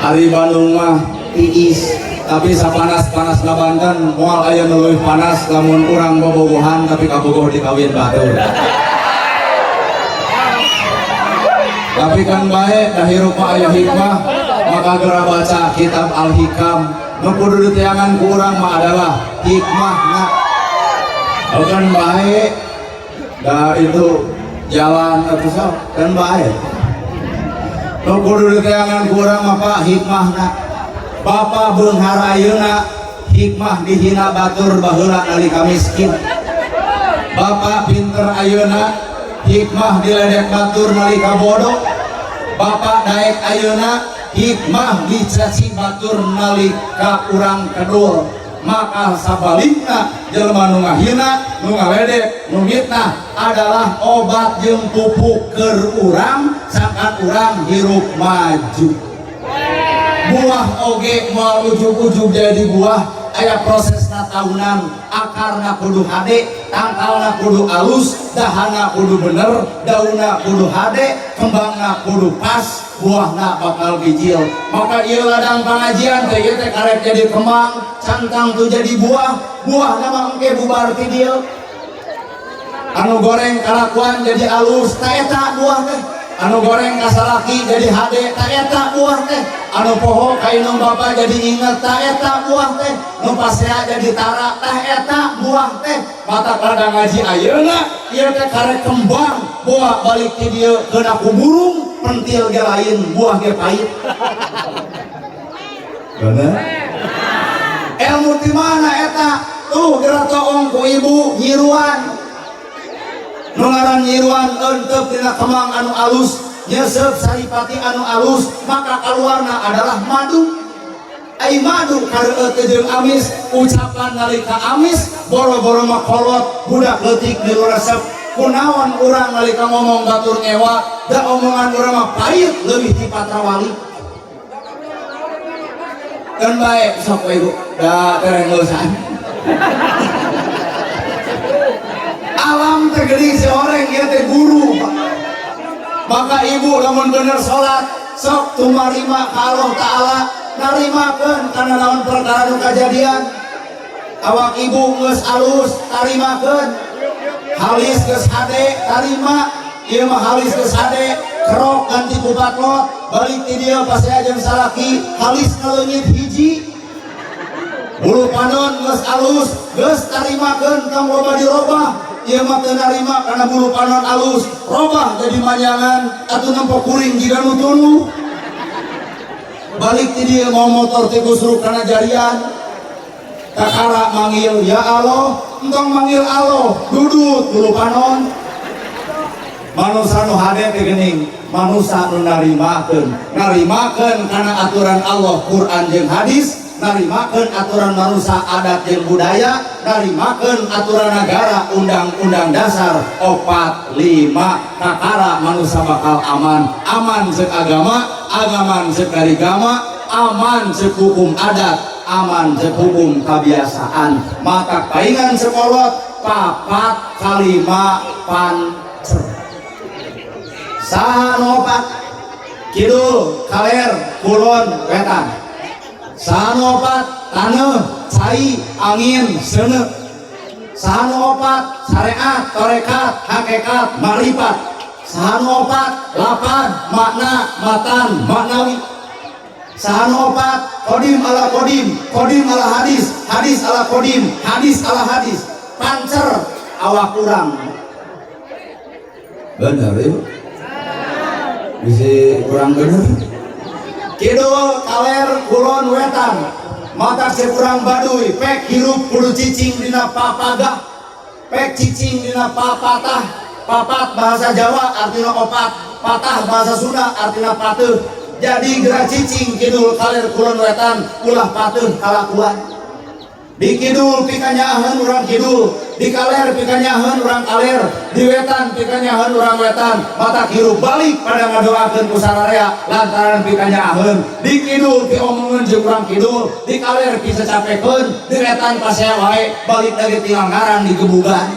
hari Bandung mah tiis tapi sapanas-panas na Banten moal aya nu leuwih panas lamun urang bobogohan tapi kabogoh dikawin batur tapi kan baik dah hirup aya hikmah maka geura baca kitab Al-Hikam nu kudu diteangan ku urang mah adalah hikmahna kan baik da itu jalan atuh sok kan baik nu kudu diteangan ku urang mah Pak hikmahna Bapa beunghar ayeuna hikmah dihina batur baheula nalika miskin Bapa pinter ayeuna hikmah diledek batur nalika bodoh Bapak daek ayeuna hikmah dicaci batur nalika urang kedul maka sabalikna jelema nu ngahina nu ngaledek nu mitnah adalah obat jeung pupuk keur urang sakan urang hirup maju buah oge moal ujug-ujug jadi buah aya prosesna tahunan akarna kudu hade tangkalna kudu alus dahana kudu bener daunna kudu hade kembangna kudu pas buahna bakal bijil maka ieu ladang pangajian teh ieu teh karek jadi kembang cangkang tuh jadi buah buahna mah engke bubar ti dieu anu goreng kalakuan jadi alus ta eta buah teh anu goreng kasalaki jadi hade ta eta buah teh anu poho kainung bapa jadi inget ta eta buah teh nu pasea jadi tara ta eta buah teh mata pada ngaji ayeuna ieu teh karek kembang buah balik ti dieu keuna ku burung pentil ge lain buah ge pahit bener ilmu ti mana eta tuh geura toong ku ibu nyiruan nu ngaran nyiruan eunteup dina kemang anu alus nyesep saripati anu alus maka keluarna adalah madu ai madu kareu teh jeung amis ucapan nalika amis boro-boro mah kolot budak leutik di resep kunaon urang nalika ngomong batur ngewa da omongan urang mah pahit leuwih ti patrawali kan bae sok we ibu da terengeusan alam teh geuning si oreng ieu teh guru Pak maka ibu lamun bener salat sok tumarima ka Allah Ta'ala narimakeun kana naon perkara nu kajadian awak ibu geus alus tarimakeun halis geus hade tarima ieu mah halis geus hade kerok ganti ku batlot balik ti dieu pasea jeung salaki halis ngaleungit hiji bulu panon geus alus geus tarimakeun kang loba dirobah ieu mah teu narima kana bulu panon alus robah jadi manyangan atuh nempo kuring jiga nu tunu balik ti dieu mau motor teh gusruk kana jarian kakara manggil ya Allah entong manggil Allah dudut bulu panon manusa nu hade teh geuning manusa nu narimakeun kana aturan Allah Quran jeung hadis narimakeun aturan manusia adat jeung budaya narimakeun aturan negara undang-undang dasar 45 kakara manusia bakal aman ceuk agama agaman ceuk karigama aman ceuk hukum adat aman ceuk hukum kebiasaan maka paingan sekolot 4 kali 5 pancer Saha nu opat? Kidul, kaler, kulon, wetan. Saha nu opat? Taneuh, cai, angin, seuneu. Saha nu opat? Syariat, tarekat, hakikat, makrifat. Saha nu opat? Lapan, makna, matan, maknawi. Saha nu opat? Kodim ala kodim, kodim ala hadis, hadis ala kodim, hadis ala hadis. Pancer awak kurang. Bener ya? Bisa kurang bener. Kidul, kaler, kulon, wetan. Mata si kurang baduy, pek hirup kudu cicing dina papagah, pek cicing dina papatah. Papat bahasa Jawa artinya opat, patah bahasa Sunda artinya pateuh. Jadi gerak cicing kidul kaler kulon wetan ulah pateuh kalakuan. Di kidul pikanyaheun urang kidul, di kaler pikanyaheun urang kaler, di wetan pikanyaheun urang wetan. Mata hirup balik pada ngadoakeun ku sararea lantaran pikanyaheun. Di kidul piomongkeun jeung urang kidul, di kaler pisacapekeun, di wetan pasea wae balik dari tinggal ngarang digebugan.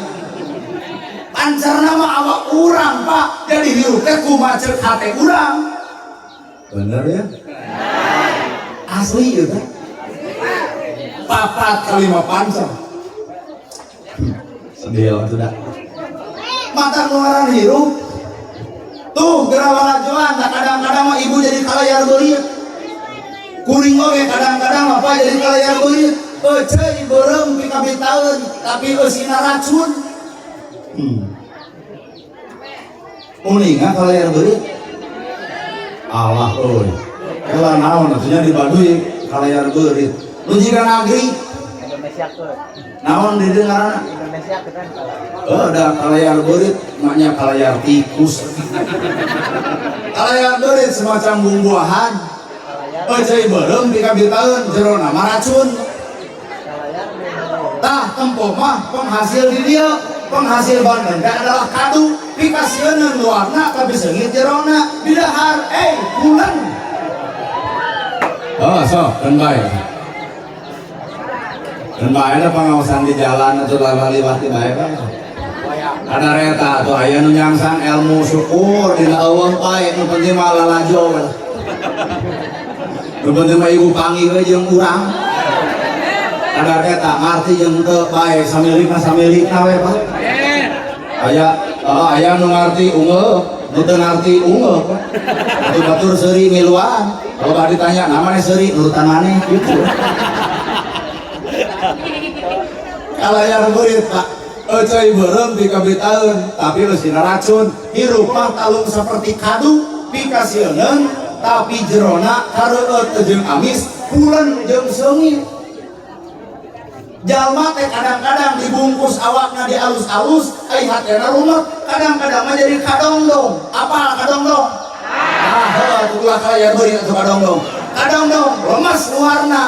Pancarna mah awak urang Pak, jadi hirup teh kumaha ceuk hate urang. Bener ya? Asli ya Pak. Papat kalima pancar. Sedih sudah. Mata ngeluaran hirup. Tuh gerawan ajoan, kadang-kadang mah ibu jadi kalayar beurit. Kuring oge kadang-kadang apa jadi kalayar beurit. Cai beureum pikabitaeun, tapi eusina racun. Uninga kalayar beurit. Allah euy. Kela naon atunya di Baduy kalayar beurit. Lu jika negeri Indonesia ke naon didengarana Indonesia ke kan ada kalayar beurit maknya kalayar tikus. Kalayar beurit semacam bumbuahan cai beureum pikabitaeun jerona mah racun. Tah tempo mah penghasil di dieu penghasil bandeng adalah kadu pikasieun luarna tapi seungit jerona di dahar bulan. Oh sok kan baik. Dan baiknya pengawasan di jalan atau lewat baik ada reta atau ayah nu nyangsang ilmu syukur dina eueuh bae nu penting mah lalajo nu penting mah ibu panggil we jeung urang ada reta ngarti jeung teu bae samilika we Pak aya nu ngarti ungeul nu teu ngarti ungeul atuh batur seuri miluan kalau ditanya namanya seuri nurutan maneh gitu. Kalayar beurit Pak, cai beureum pikabitaeun tapi eusina racun. Hirup mah talung saperti kadu pikasieun tapi jerona kareueut jeung amis, pulen jeung seungit. Jalma teh kadang-kadang dibungkus awakna di alus-alus, ai hatena rumet, kadang-kadang mah jadi kadongdong. Apal kadongdong? Itulah kalayar beurit atuh kadongdong. Kadongdong lemes luarna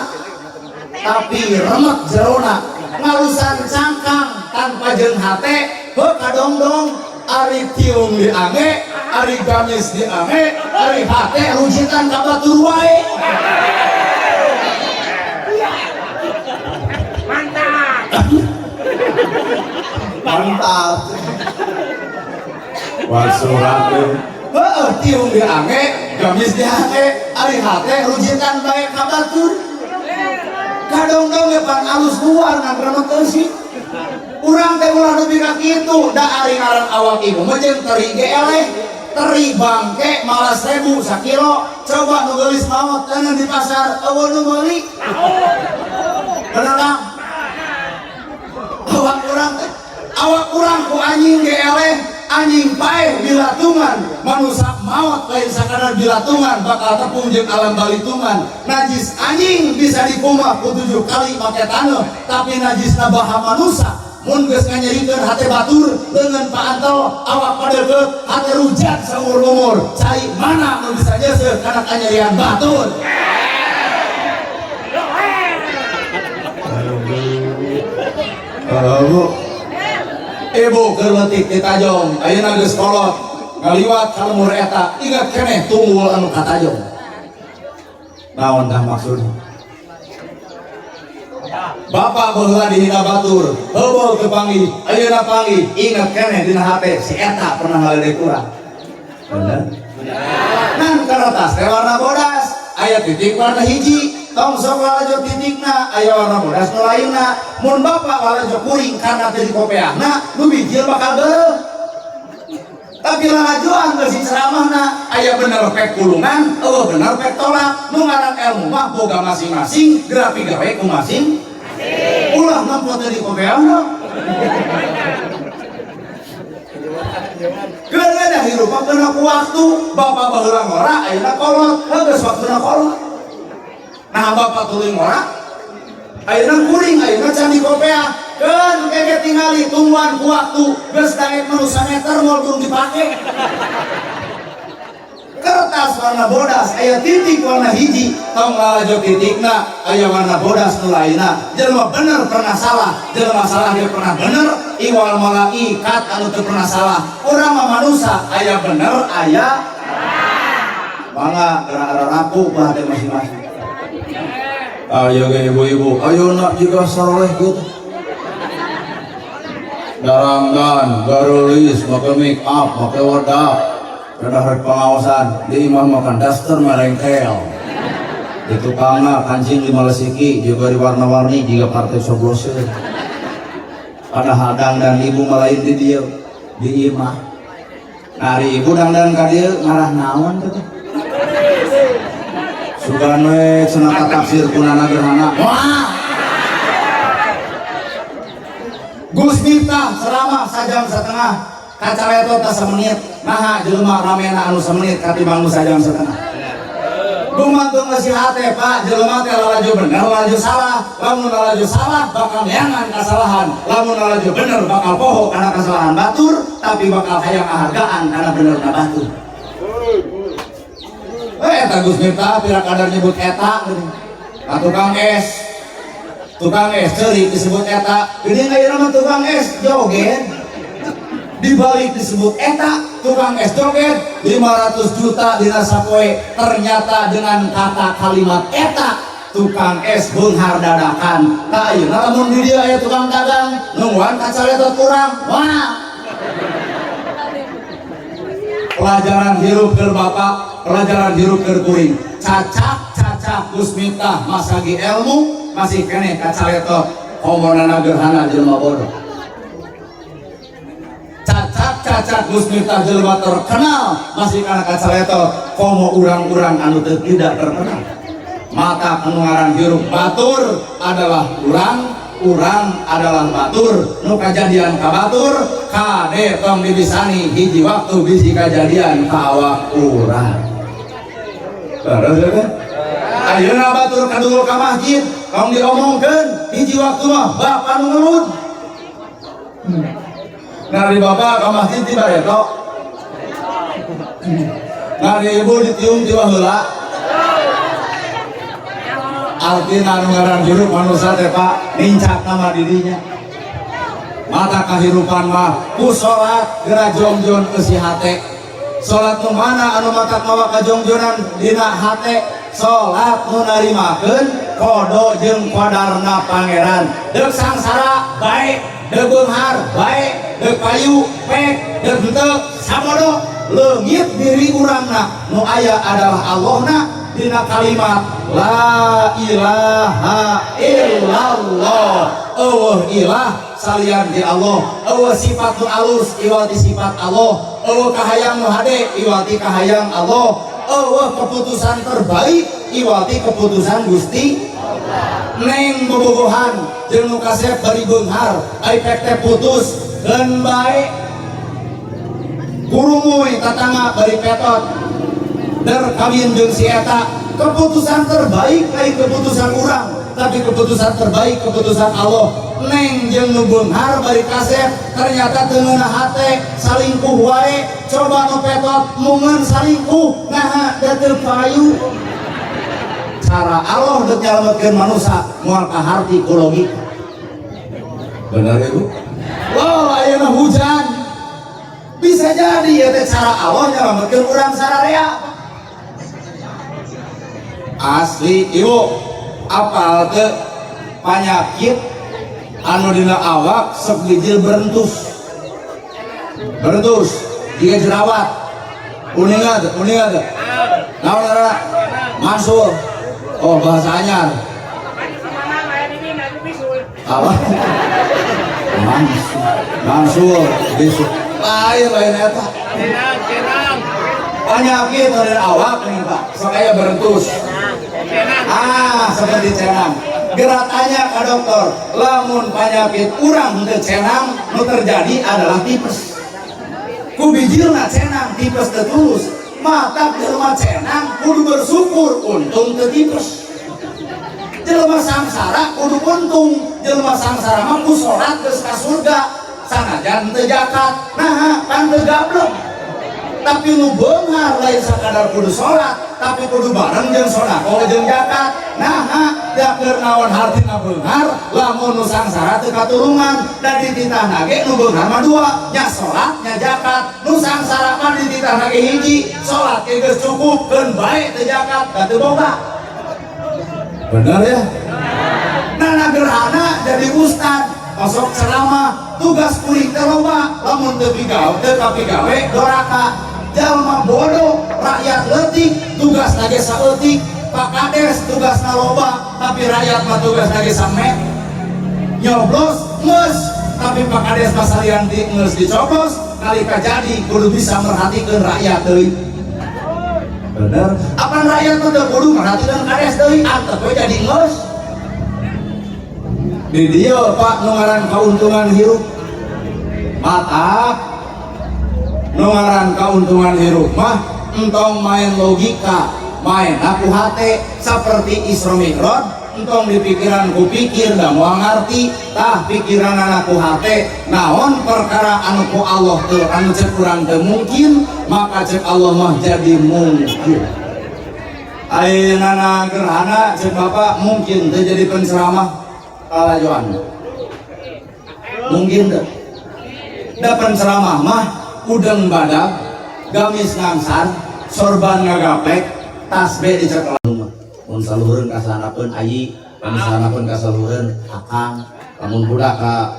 tapi remet jerona. Ngalusan cangkang tanpa jeung hate kadongdong ari tiung diange ari gamis diange ari hate rujitan ka batur wae. Mantap wasurat tiung diange gamis diange ari hate rujitan bae ka batur. Kadong-dong ya pan alus luar ngan sih. Urang teh ulah nepi ka kitu, da ari ngaran awak ibu mah jeung teri ge eleh. Teri bangke malah 1000 sakilo. Coba nu geulis maot kana di pasar eueuh nu meuli. Bener kan? Awak urang ku anjing ge eleh, anjing paeh bilatungan, manusia maot lain sakadar bilatungan bakal tepung jeung alam balitungan. Najis anjing bisa dikumah ku 7 kali make taneuh, tapi najisna baha manusia mun geus nganyerikeun hate batur leungeun paantol awak padegeut hate rujat saumur umur. Cai mana nu bisa nyeuseut kana kanyerian batur. Ibu kerletik di tajong ayeuna geus kolot ngaliwat ka lemur eta ingat keneh tunggul anu ka tajong. Naon tah maksudna? Bapak baheula dihina batur heuweul teu panggih ayeuna panggih ingat keneh dina hate si eta pernah ngaledek urang. bener nan kertas teh warna bodas aya titik warna hiji tong sok lalajo titikna aya warna bodas nu lainna mun bapak lalajo kuring karena teu dikopeahna nu bijil bakal beureuh tapi lalajoan geus ceramahna aya bener pek kulungan bener pek tolak nu ngaran ilmu mah boga masing-masing grafi gawe ku masing ulah nampo teu dikopeahna gara-gara hirup kena ku waktu bapak baheula ngora ayeuna kolot geus waktuna kolot nah bapak tuluy ngora ayeuna kuring ayeuna can dikopeah keun keke tingali tungguan ku waktu geus daek manu sameter moal burung dipake kertas warna bodas aya titik warna hiji tong lalajo titikna aya warna bodas nu lainna jelema bener pernah salah jelema salah ge pernah bener iwal malaikat anu teu pernah salah urang mah manusia aya bener aya mangga gara-gara rapuh bah teh masing-masing ayo ge ibu-ibu ayo nak juga saleh gitu daranggan garulis make make up make wadah ada pengawasan di imam makan daster merengkel di tukangna kancing di malesiki juga di warna-warni jika partai soblosir ada hadang dan ibu malain di dia di imah nari ibu dan kadir ngarah naon gitu sugan we cenah tafsir kunana gerhana wah Gus Miftah ceramah sajam setengah kacaleto teh semenit nah jelema ramena anu semenit katimbang sajam setengah gumantung masih hate pak jelema teh lalajo bener lalajo salah lamun lalajo salah bakal neangan kesalahan lamun lalajo bener bakal poho karena kesalahan batur tapi bakal hayang hargaan karena bener na batur eta Gus Miftah pira kadar nyebut eta tukang es ceurik disebut eta geuning ayeuna mah tukang es joget dibalik disebut eta tukang es joget 500 juta dina sapoe ternyata dengan kata kalimat eta tukang es beunghar dadakan tah ayeuna lamun di dieu aya tukang dagang nungguan kacaletot kurang wah pelajaran hirup keur bapak pelajaran hirup keur kuring cacak Gus Miftah masagi ilmu masih keneh kacaletot omonana gerhana jelema bodoh cacak Gus Miftah jelema terkenal masih kana kacaletot komo urang-urang anu tidak terkenal mata anu ngaran hirup batur adalah urang adalah batur nu kajadian ka batur kade tong dibisani hiji waktu bisi kajadian ka awak urang ayeuna batur kadungul ka masjid tong diomongkeun hiji waktu mah bapak nu ngelut nari bapak ke masjid di bareto nari ibu ditium di baheula artina anu ngaran hirup manusia teh pak nincak nama dirinya mata kahirupan mah ku salat geura jongjon eusi hate salat nu mana anu mata kawa kajongjonan dina hate salat nu narimakeun kodo jeung qadarna pangeran deuk sangsara bae deuk beunghar bae deuk payu pek deuk henteu samodo leungit diri urangna nu aya adalah Allahna dina kalimat la ilaha illallah eueuh ilah salian di Allah eueuh sifat nu alus iwati sifat Allah eueuh kahayang nu hade iwati kahayang Allah eueuh keputusan terbaik iwati keputusan Gusti neng bobogohan jeung nu kasep bari beunghar ai pek teh putus dan baik kurumuy tatangga bari petot der kawin jeung si eta keputusan terbaik lain keputusan urang tapi keputusan terbaik keputusan Allah neng jeung nu beunghar bari kasep ternyata teu ngeunah hate salingkuh wae coba nu petot mungeun salingkuh nah da teu payu cara Allah untuk nyelametkeun manusia moal ka harti ku logika benar ibu wow ayeuna hujan bisa jadi ya teh cara Allah nyelametkeun urang sararea asli ibu apal teu panyakit anu dina awak sok gijil berentus jika jerawat Kuningan tuh. Naon era? Mansur. Oh bahasanya. Apa? Mansur. Bisu. Lain eta. Penyakit dari awak nih Pak. Sekaya berentus. Seperti cenang. Geratannya ke dokter. Lamun penyakit urang teu cenang, nu terjadi adalah tipes. Ku bijilna cenang, tipes teu tulus. Mata jelema cenang kudu bersyukur untung teu tipes. Jelema sangsara kudu untung. Jelema sangsara mah ku salat geus ka surga. Sanajan teu zakat. Nah, kan teu gablok. Tapi nu beunghar lain sakadar kudu salat, tapi kudu bareng jeung sedekah jeung zakat. Nah, da keur naon hartina beunghar lamun nu sangsara teu katurungan. Da dititahna ge nu beunghar mah dua, nya salat nya zakat. Nu sangsara mah dititahna ge hiji, salat ge geus cukup keun bae teu zakat, da teu boga. Bener ya? Nah, gerhana jadi ustad, masuk ceramah, tugas kuring teh loba, lamun teu pigawe, teu kapigawe doraka. Jalma bodoh, rakyat leutik, tugas lagi saeutik. Pak Kades tugas loba, tapi rakyat mah tugas lagi samet. Nyoblos ngeus, tapi Pak Kades pasalian di ngeus dicoblos, nalika jadi kudu bisa merhatikeun rakyat deui. Bener, apan rakyat mah teu kudu merhatikeun Kades deui, antep we jadi ngeus. Di dieu Pak nu ngaran kauntungan hirup. Mata nungaran keuntungan hirup mah entong main logika, main aku hati seperti Isra Mi'raj, entong di pikiran ku pikir dan mau ngerti tah pikiran anakku hati naon perkara anu ku Allah teu anu cek urang teu mungkin, maka cek Allah mah jadi mungkin. Ayeuna gerhana cek Bapak mungkin teu jadi penceramah kalajoan. Mungkin teu. Da penceramah mah udeng badak, gamis ngangsar, sorban ngagapek, tasbih dicekel. Mun salureun kasanapeun ayi, mun kasanapeun kasalureun akang, lamun budak ka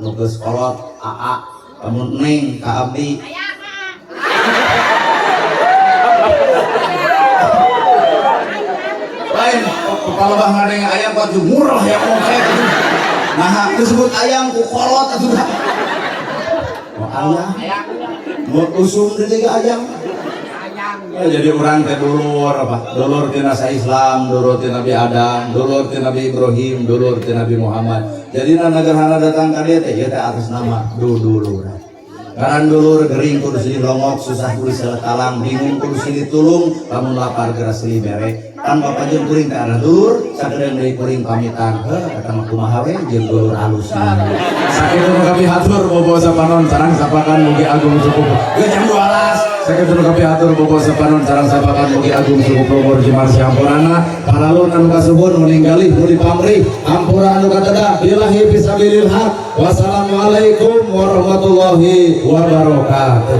nu geus kolot aa, lamun neng ka abdi. Lain kepala bah ngadeng ayam baju murah ya mau kayak gitu. Nah, disebut ayam ku kolot atuh. Oh ayam. Mau usum dari ayam. Ya, jadi orang teh dulur apa? Dulur ti nasa Islam, dulur ti Nabi Adam, dulur ti Nabi Ibrahim, dulur ti Nabi Muhammad. Jadi nagara datang ka dieu teh ieu teh atas nama dulur. Karan dulur gering kudu silih longok, susah kudu silih talang, bingung kudu silih tulung, lamun lapar geus silih mere. Tanpa pajeun kuring teh ana dulur, sakedeung deui kuring pamitan. Eta mah kumaha we jeung dulur alus. Sakedeung kami hatur bobo sapanon sareng sapakan mugi agung suku. Geus jam 12. Sakedeung kami hatur bobo sapanon sareng sapakan mugi agung suku Bogor Jimar Siampurana. Paralun anu kasubun meninggali nu dipamrih, ampura anu kateda billahi fisabilil haq. Wassalamualaikum warahmatullahi wabarakatuh.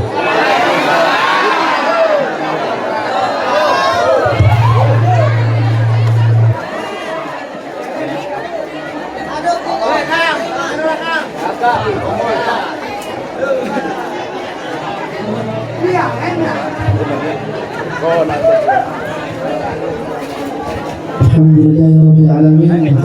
Alhamdulillahirabbil alamin.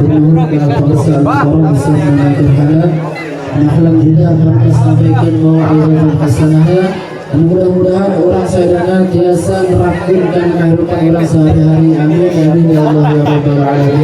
Sampaikan mau'izatan hasanah. Mudah-mudahan orang sadana biasa merapikan kehidupan orang sehari-hari. Amin amin ya Allah ya rabbal alamin.